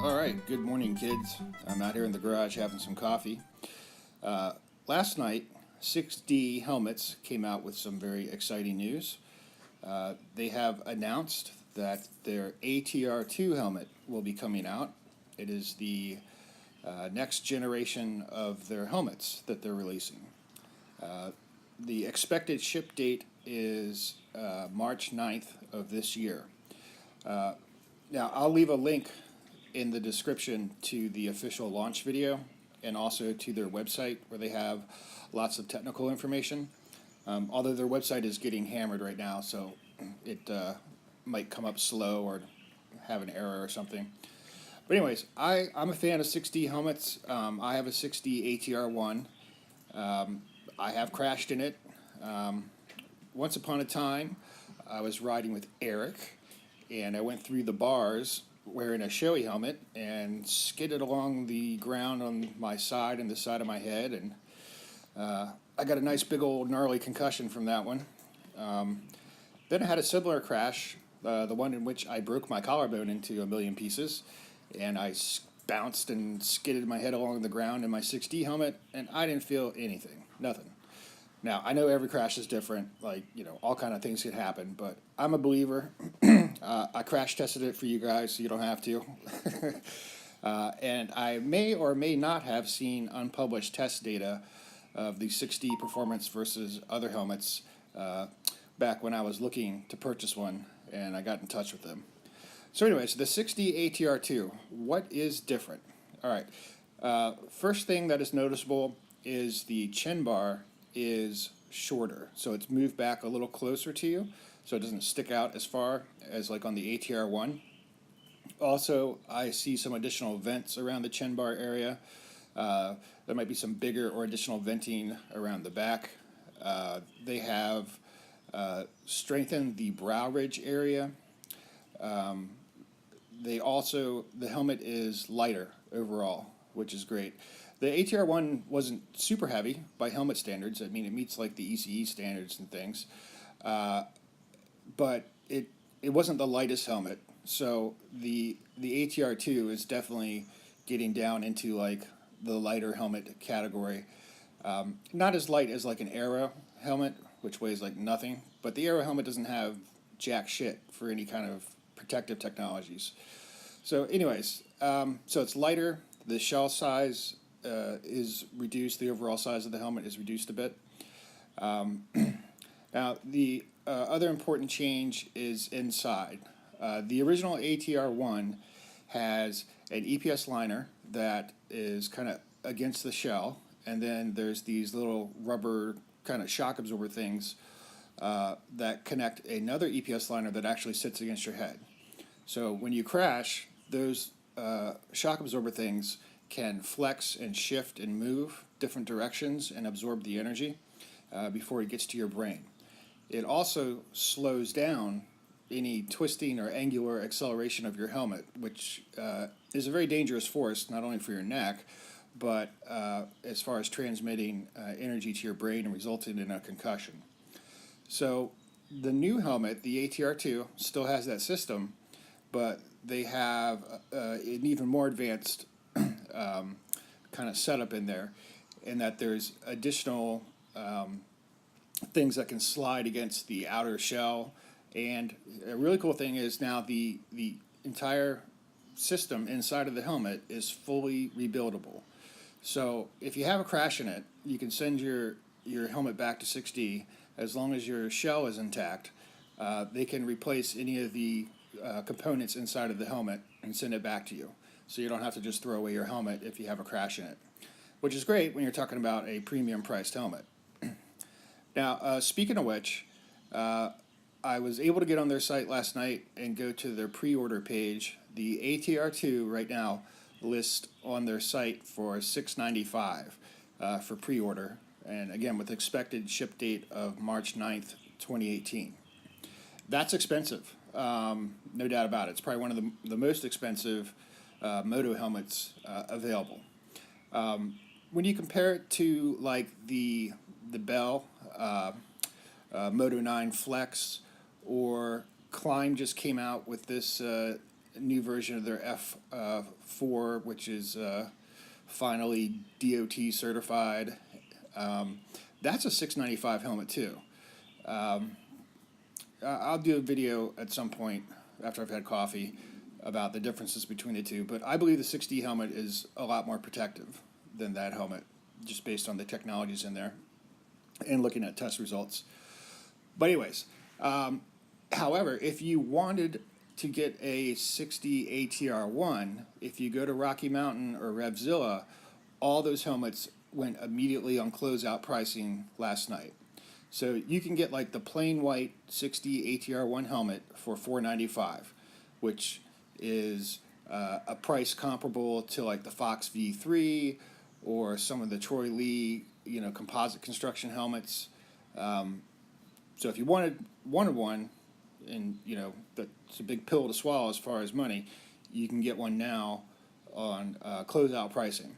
All right, good morning, kids. I'm out here in the garage having some coffee. Last night, 6D Helmets came out with some very exciting news. They have announced that their ATR-2 helmet will be coming out. It is the next generation of their helmets that they're releasing. The expected ship date is March 9th of this year. Now, I'll leave a link in the description to the official launch video and also to their website where they have lots of technical information. Although their website is getting hammered right now, so it might come up slow or have an error or something. But anyways, I'm a fan of 6D helmets. I have a 6D ATR-1. I have crashed in it. Once upon a time, I was riding with Eric, and I went through the bars wearing a showy helmet and skidded along the ground on my side and the side of my head, and I got a nice big old gnarly concussion from that one. Then I had a similar crash, the one in which I broke my collarbone into a million pieces, and I bounced and skidded my head along the ground in my 6D helmet, and I didn't feel anything, nothing. Now, I know every crash is different, like, all kind of things could happen, but I'm a believer. I crash tested it for you guys, so you don't have to. And I may or may not have seen unpublished test data of the 6D performance versus other helmets back when I was looking to purchase one, and I got in touch with them. So anyways, the 6D ATR-2, what is different? All right, first thing that is noticeable is the chin bar is shorter, so it's moved back a little closer to you, so it doesn't stick out as far as like on the ATR-1. Also, I see some additional vents around the chin bar area. There might be some bigger or additional venting around the back. They have strengthened the brow ridge area. The helmet is lighter overall, which is great. The ATR-1 wasn't super heavy by helmet standards. I mean, it meets like the ECE standards and things, but it wasn't the lightest helmet. So the ATR-2 is definitely getting down into like the lighter helmet category. Not as light as like an Aero helmet, which weighs like nothing, but the Aero helmet doesn't have jack shit for any kind of protective technologies. So anyways, so it's lighter. The shell size is reduced. The overall size of the helmet is reduced a bit. Now, the other important change is inside. The original ATR-1 has an EPS liner that is kind of against the shell, and then there's these little rubber kind of shock absorber things that connect another EPS liner that actually sits against your head. So when you crash, those shock absorber things can flex and shift and move different directions and absorb the energy before it gets to your brain. It also slows down any twisting or angular acceleration of your helmet, which is a very dangerous force, not only for your neck, but as far as transmitting energy to your brain and resulting in a concussion. So the new helmet, the ATR-2, still has that system, but they have an even more advanced kind of setup in there, in that there's additional things that can slide against the outer shell. And a really cool thing is now the entire system inside of the helmet is fully rebuildable. So if you have a crash in it, you can send your helmet back to 6D. As long as your shell is intact, they can replace any of the components inside of the helmet and send it back to you. So you don't have to just throw away your helmet if you have a crash in it, which is great when you're talking about a premium priced helmet. Now, speaking of which, I was able to get on their site last night and go to their pre-order page. The ATR-2 right now lists on their site for $695 for pre-order, and again with expected ship date of March 9th, 2018. That's expensive, no doubt about it. It's probably one of the most expensive moto helmets available. When you compare it to like the Bell Moto 9 Flex, or Climb just came out with this new version of their F4, which is finally DOT certified. That's a $695 helmet too. I'll do a video at some point after I've had coffee about the differences between the two, but I believe the 6D helmet is a lot more protective than that helmet, just based on the technologies in there and looking at test results. But anyways, however, if you wanted to get a 6D ATR-1, if you go to Rocky Mountain or Revzilla, all those helmets went immediately on closeout pricing last night. So you can get like the plain white 6D ATR-1 helmet for $495, which is a price comparable to like the Fox V3 or some of the Troy Lee, composite construction helmets. So if you wanted one, and that's a big pill to swallow as far as money, you can get one now on closeout pricing.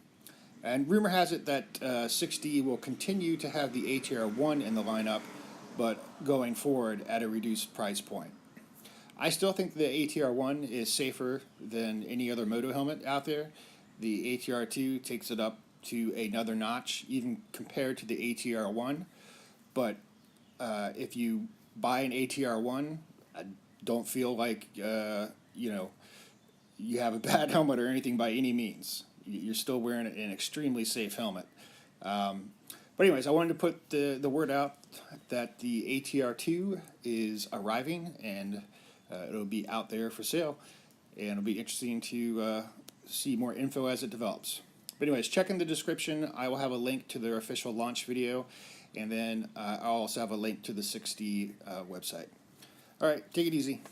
And rumor has it that 6D will continue to have the ATR-1 in the lineup, but going forward at a reduced price point. I still think the ATR-1 is safer than any other moto helmet out there. The ATR-2 takes it up to another notch, even compared to the ATR-1. But if you buy an ATR-1, I don't feel like you have a bad helmet or anything by any means. You're still wearing an extremely safe helmet. But anyways, I wanted to put the word out that the ATR-2 is arriving, and it'll be out there for sale, and it'll be interesting to see more info as it develops. But anyways, check in the description. I will have a link to their official launch video, and then I'll also have a link to the 6D website. All right, take it easy.